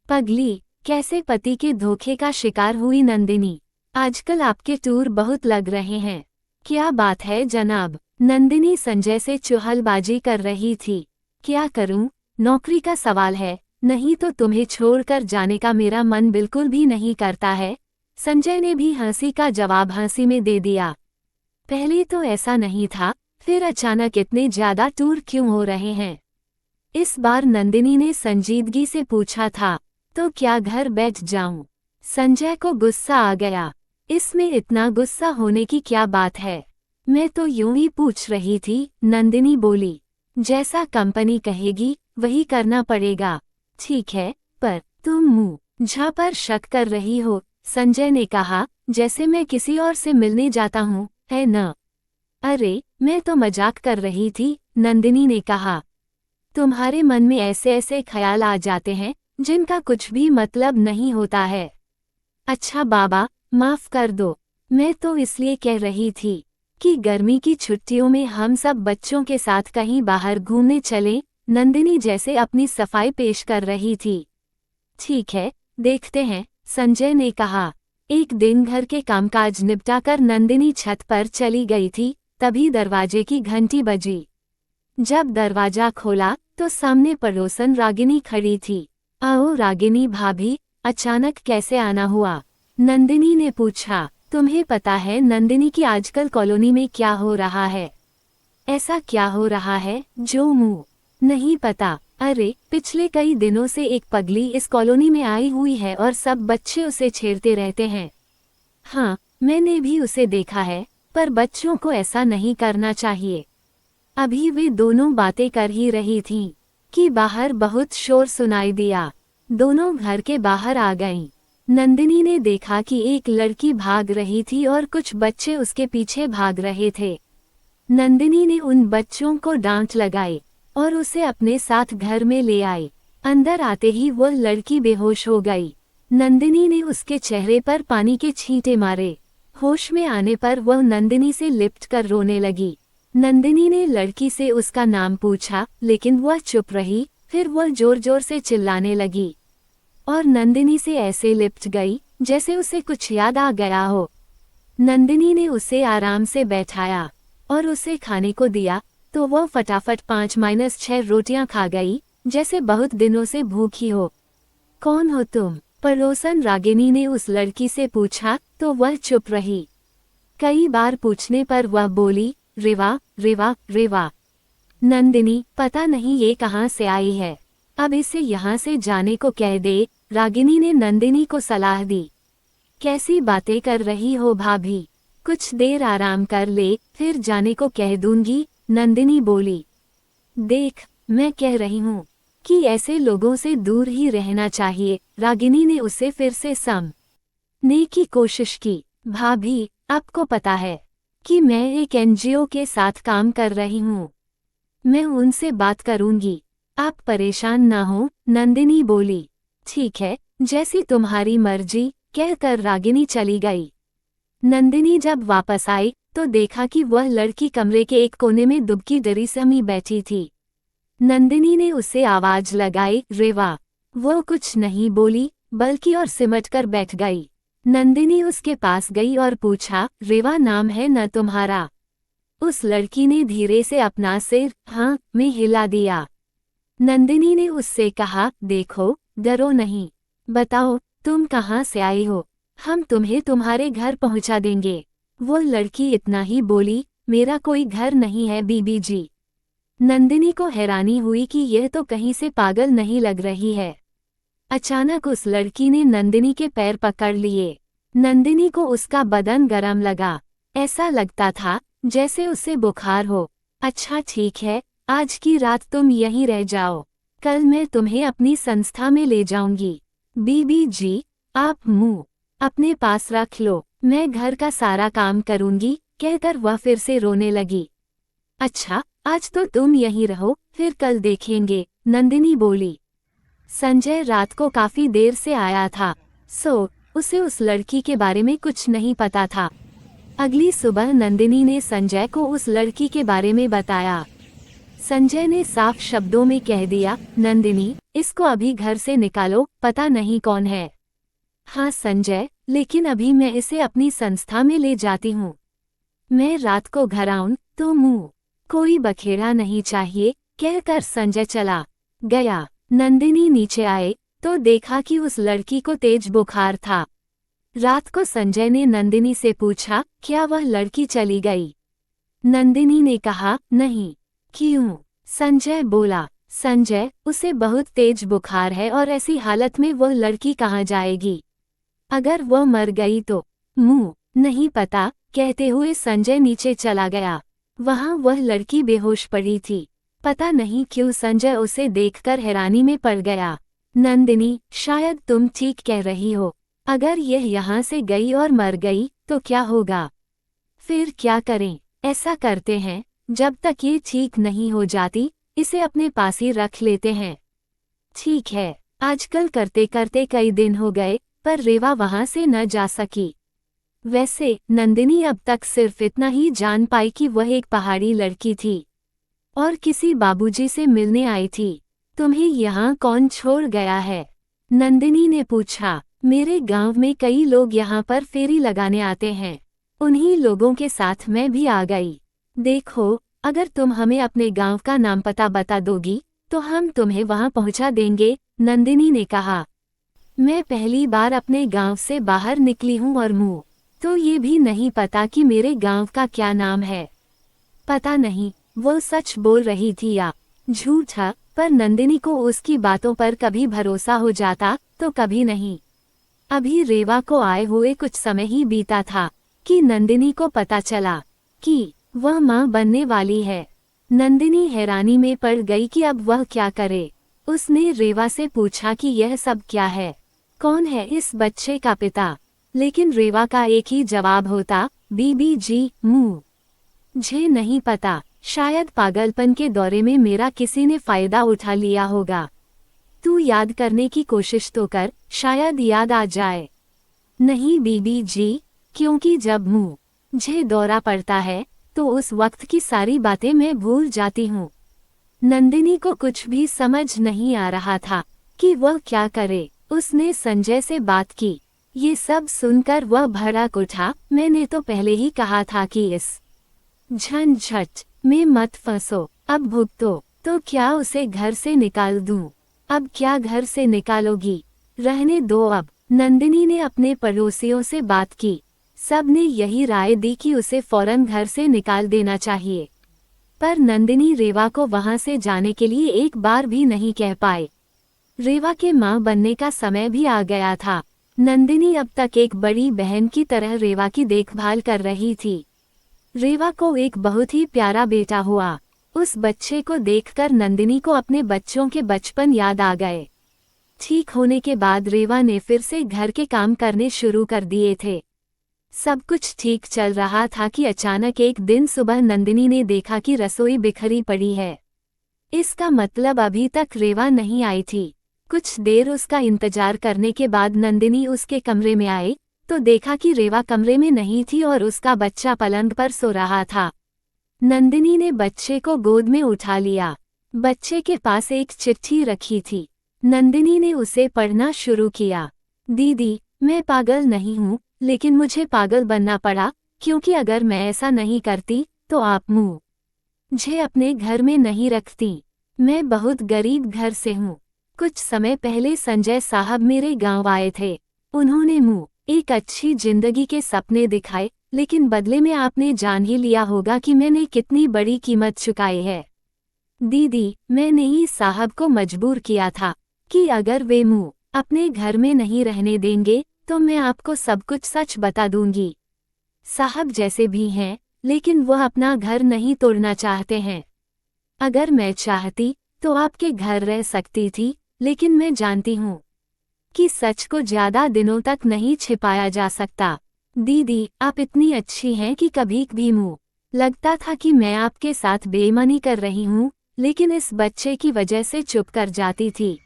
पगली, कैसे पति के धोखे का शिकार हुई नंदिनी। आजकल आपके टूर बहुत लग रहे हैं। क्या बात है जनाब। नंदिनी संजय से चुहलबाजी कर रही थी। क्या करूं, नौकरी का सवाल है, नहीं तो तुम्हें छोड़कर जाने का मेरा मन बिल्कुल भी नहीं करता है। संजय ने भी हंसी का जवाब हंसी में दे दिया। पहले तो ऐसा नहीं था, फिर अचानक इतने ज्यादा टूर क्यों हो रहे हैं? इस बार नंदिनी ने संजीदगी से पूछा था। तो क्या घर बैठ जाऊं? संजय को गुस्सा आ गया। इसमें इतना गुस्सा होने की क्या बात है? मैं तो यूं ही पूछ रही थी, नंदिनी बोली। जैसा कंपनी कहेगी वही करना पड़ेगा। ठीक है, पर तुम मुंह झा पर शक कर रही हो, संजय ने कहा, जैसे मैं किसी और से मिलने जाता हूँ, है न? अरे, मैं तो मजाक कर रही थी, नंदिनी ने कहा। तुम्हारे मन में ऐसे ऐसे ख्याल आ जाते हैं जिनका कुछ भी मतलब नहीं होता है। अच्छा बाबा, माफ कर दो। मैं तो इसलिए कह रही थी कि गर्मी की छुट्टियों में हम सब बच्चों के साथ कहीं बाहर घूमने चलें, नंदिनी जैसे अपनी सफाई पेश कर रही थी। ठीक है, देखते हैं, संजय ने कहा। एक दिन घर के कामकाज निपटाकर नंदिनी छत पर चली गई थी, तभी दरवाजे की घंटी बजी। जब दरवाजा खोला तो सामने पड़ोसन रागिनी खड़ी थी। आओ रागिनी भाभी, अचानक कैसे आना हुआ? नंदिनी ने पूछा। तुम्हें पता है नंदिनी की आजकल कॉलोनी में क्या हो रहा है? ऐसा क्या हो रहा है जो मुंह नहीं पता? अरे, पिछले कई दिनों से एक पगली इस कॉलोनी में आई हुई है और सब बच्चे उसे छेड़ते रहते हैं। हाँ, मैंने भी उसे देखा है, पर बच्चों को ऐसा नहीं करना चाहिए। अभी वे दोनों बातें कर ही रही थीं कि बाहर बहुत शोर सुनाई दिया। दोनों घर के बाहर आ गईं। नंदिनी ने देखा कि एक लड़की भाग रही थी और कुछ बच्चे उसके पीछे भाग रहे थे। नंदिनी ने उन बच्चों को डांट लगाई और उसे अपने साथ घर में ले आई। अंदर आते ही वह लड़की बेहोश हो गई। नंदिनी ने उसके चेहरे पर पानी के छींटे मारे। होश में आने पर वह नंदिनी से लिपट कर रोने लगी। नंदिनी ने लड़की से उसका नाम पूछा, लेकिन वह चुप रही। फिर वह जोर जोर से चिल्लाने लगी और नंदिनी से ऐसे लिपट गई जैसे उसे कुछ याद आ गया हो। नंदिनी ने उसे आराम से बैठाया और उसे खाने को दिया, तो वह फटाफट 5-6 रोटियां खा गई, जैसे बहुत दिनों से भूखी हो। कौन हो तुम? पड़ोसन रागिनी ने उस लड़की से पूछा, तो वह चुप रही। कई बार पूछने पर वह बोली, रेवा रेवा रेवा। नंदिनी, पता नहीं ये कहाँ से आई है, अब इसे यहाँ से जाने को कह दे, रागिनी ने नंदिनी को सलाह दी। कैसी बातें कर रही हो भाभी, कुछ देर आराम कर ले, फिर जाने को कह दूंगी, नंदिनी बोली। देख, मैं कह रही हूँ कि ऐसे लोगों से दूर ही रहना चाहिए, रागिनी ने उसे फिर से समझाने की कोशिश की। भाभी, आपको पता है कि मैं एक एनजीओ के साथ काम कर रही हूँ। मैं उनसे बात करूंगी, आप परेशान ना हो, नंदिनी बोली। ठीक है, जैसी तुम्हारी मर्जी, कहकर रागिनी चली गई। नंदिनी जब वापस आई तो देखा कि वह लड़की कमरे के एक कोने में दुबकी डरी समी बैठी थी। नंदिनी ने उसे आवाज लगाई, रेवा। वो कुछ नहीं बोली, बल्कि और सिमट कर बैठ गई। नंदिनी उसके पास गई और पूछा, रेवा नाम है न तुम्हारा? उस लड़की ने धीरे से अपना सिर हाँ में हिला दिया। नंदिनी ने उससे कहा, देखो, डरो नहीं, बताओ तुम कहाँ से आई हो, हम तुम्हें तुम्हारे घर पहुँचा देंगे। वो लड़की इतना ही बोली, मेरा कोई घर नहीं है बीबी जी। नंदिनी को हैरानी हुई कि यह तो कहीं से पागल नहीं लग रही है। अचानक उस लड़की ने नंदिनी के पैर पकड़ लिए। नंदिनी को उसका बदन गरम लगा, ऐसा लगता था जैसे उसे बुखार हो। अच्छा ठीक है, आज की रात तुम यहीं रह जाओ, कल मैं तुम्हें अपनी संस्था में ले जाऊंगी। बीबी जी, आप मुंह अपने पास रख लो, मैं घर का सारा काम करूंगी, कहकर वह फिर से रोने लगी। अच्छा, आज तो तुम यहीं रहो, फिर कल देखेंगे, नंदिनी बोली। संजय रात को काफी देर से आया था, सो उसे उस लड़की के बारे में कुछ नहीं पता था। अगली सुबह नंदिनी ने संजय को उस लड़की के बारे में बताया। संजय ने साफ शब्दों में कह दिया, नंदिनी, इसको अभी घर से निकालो, पता नहीं कौन है। हाँ संजय, लेकिन अभी मैं इसे अपनी संस्था में ले जाती हूँ। मैं रात को घर आऊं तो मुँह कोई बखेड़ा नहीं चाहिए, कहकर संजय चला गया। नंदिनी नीचे आए तो देखा कि उस लड़की को तेज बुखार था। रात को संजय ने नंदिनी से पूछा, क्या वह लड़की चली गई? नंदिनी ने कहा, नहीं। क्यों? संजय बोला, संजय, उसे बहुत तेज बुखार है और ऐसी हालत में वह लड़की कहाँ जाएगी? अगर वह मर गई तो? मुँह नहीं पता, कहते हुए संजय नीचे चला गया। वहाँ वह लड़की बेहोश पड़ी थी। पता नहीं क्यों संजय उसे देखकर हैरानी में पड़ गया। नंदिनी, शायद तुम ठीक कह रही हो। अगर यह यहाँ से गई और मर गई तो क्या होगा? फिर क्या करें? ऐसा करते हैं, जब तक ये ठीक नहीं हो जाती, इसे अपने पास ही रख लेते हैं। ठीक है। आजकल करते करते कई दिन हो गए, पर रेवा वहाँ से न जा सकी। वैसे नंदिनी अब तक सिर्फ इतना ही जान पाई कि वह एक पहाड़ी लड़की थी और किसी बाबूजी से मिलने आई थी। तुम्हें यहाँ कौन छोड़ गया है? नंदिनी ने पूछा। मेरे गांव में कई लोग यहाँ पर फेरी लगाने आते हैं, उन्हीं लोगों के साथ मैं भी आ गई। देखो, अगर तुम हमें अपने गांव का नाम पता बता दोगी तो हम तुम्हें वहां पहुंचा देंगे, नंदिनी ने कहा। मैं पहली बार अपने गांव से बाहर निकली हूँ और मुँह तो ये भी नहीं पता कि मेरे गांव का क्या नाम है। पता नहीं वो सच बोल रही थी या झूठा, पर नंदिनी को उसकी बातों पर कभी भरोसा हो जाता तो कभी नहीं। अभी रेवा को आए हुए कुछ समय ही बीता था कि नंदिनी को पता चला कि वह मां बनने वाली है। नंदिनी हैरानी में पड़ गई कि अब वह क्या करे। उसने रेवा से पूछा कि यह सब क्या है, कौन है इस बच्चे का पिता? लेकिन रेवा का एक ही जवाब होता, बीबी जी, मुझे नहीं पता, शायद पागलपन के दौरे में मेरा किसी ने फायदा उठा लिया होगा। तू याद करने की कोशिश तो कर, शायद याद आ जाए। नहीं बीबी जी, क्योंकि जब मुझे दौरा पड़ता है तो उस वक्त की सारी बातें मैं भूल जाती हूँ। नंदिनी को कुछ भी समझ नहीं आ रहा था कि वह क्या करे। उसने संजय से बात की। ये सब सुनकर वह भड़क उठा। मैंने तो पहले ही कहा था कि इस झंझट में मत फंसो, अब भुगतो। तो क्या उसे घर से निकाल दूं? अब क्या घर से निकालोगी? रहने दो अब। नंदिनी ने अपने पड़ोसियों से बात की। सब ने यही राय दी कि उसे फौरन घर से निकाल देना चाहिए, पर नंदिनी रेवा को वहां से जाने के लिए एक बार भी नहीं कह पाए। रेवा के मां बनने का समय भी आ गया था। नंदिनी अब तक एक बड़ी बहन की तरह रेवा की देखभाल कर रही थी। रेवा को एक बहुत ही प्यारा बेटा हुआ। उस बच्चे को देखकर नंदिनी को अपने बच्चों के बचपन याद आ गए। ठीक होने के बाद रेवा ने फिर से घर के काम करने शुरू कर दिए थे। सब कुछ ठीक चल रहा था कि अचानक एक दिन सुबह नंदिनी ने देखा कि रसोई बिखरी पड़ी है। इसका मतलब अभी तक रेवा नहीं आई थी। कुछ देर उसका इंतजार करने के बाद नंदिनी उसके कमरे में आई तो देखा कि रेवा कमरे में नहीं थी और उसका बच्चा पलंग पर सो रहा था। नंदिनी ने बच्चे को गोद में उठा लिया। बच्चे के पास एक चिट्ठी रखी थी। नंदिनी ने उसे पढ़ना शुरू किया। दीदी, मैं पागल नहीं हूँ, लेकिन मुझे पागल बनना पड़ा, क्योंकि अगर मैं ऐसा नहीं करती तो आप मुझे अपने घर में नहीं रखती। मैं बहुत गरीब घर से हूँ। कुछ समय पहले संजय साहब मेरे गांव आए थे। उन्होंने एक अच्छी जिंदगी के सपने दिखाए, लेकिन बदले में आपने जान ही लिया होगा कि मैंने कितनी बड़ी कीमत चुकाई है। दीदी, मैंने ही साहब को मजबूर किया था कि अगर वे अपने घर में नहीं रहने देंगे तो मैं आपको सब कुछ सच बता दूंगी। साहब जैसे भी हैं, लेकिन वह अपना घर नहीं तोड़ना चाहते हैं। अगर मैं चाहती तो आपके घर रह सकती थी, लेकिन मैं जानती हूँ कि सच को ज्यादा दिनों तक नहीं छिपाया जा सकता। दीदी, आप इतनी अच्छी हैं कि कभी भी लगता था कि मैं आपके साथ बेईमानी कर रही हूँ, लेकिन इस बच्चे की वजह से चुप कर जाती थी।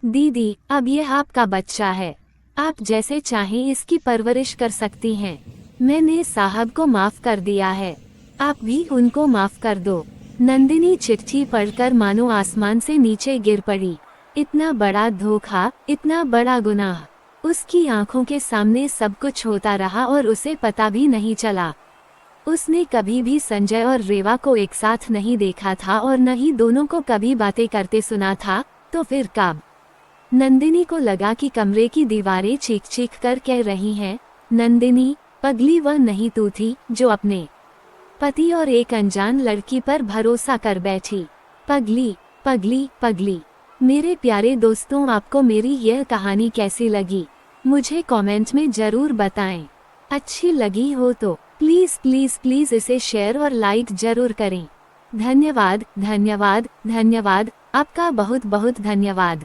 दीदी, अब यह आपका बच्चा है, आप जैसे चाहें इसकी परवरिश कर सकती हैं। मैंने साहब को माफ कर दिया है, आप भी उनको माफ कर दो। नंदिनी चिट्ठी पढ़कर मानो आसमान से नीचे गिर पड़ी। इतना बड़ा धोखा, इतना बड़ा गुनाह। उसकी आंखों के सामने सब कुछ होता रहा और उसे पता भी नहीं चला। उसने कभी भी संजय और रेवा को एक साथ नहीं देखा था और न ही दोनों को कभी बातें करते सुना था, तो फिर कब? नंदिनी को लगा कि कमरे की दीवारें चीख चीख कर कह रही हैं, नंदिनी, पगली वह नहीं तू थी जो अपने पति और एक अनजान लड़की पर भरोसा कर बैठी। पगली, पगली, पगली। मेरे प्यारे दोस्तों, आपको मेरी यह कहानी कैसी लगी मुझे कमेंट में ज़रूर बताएं। अच्छी लगी हो तो प्लीज़ प्लीज़ प्लीज़ इसे शेयर और लाइक ज़रूर करें। धन्यवाद, धन्यवाद, धन्यवाद। आपका बहुत बहुत धन्यवाद।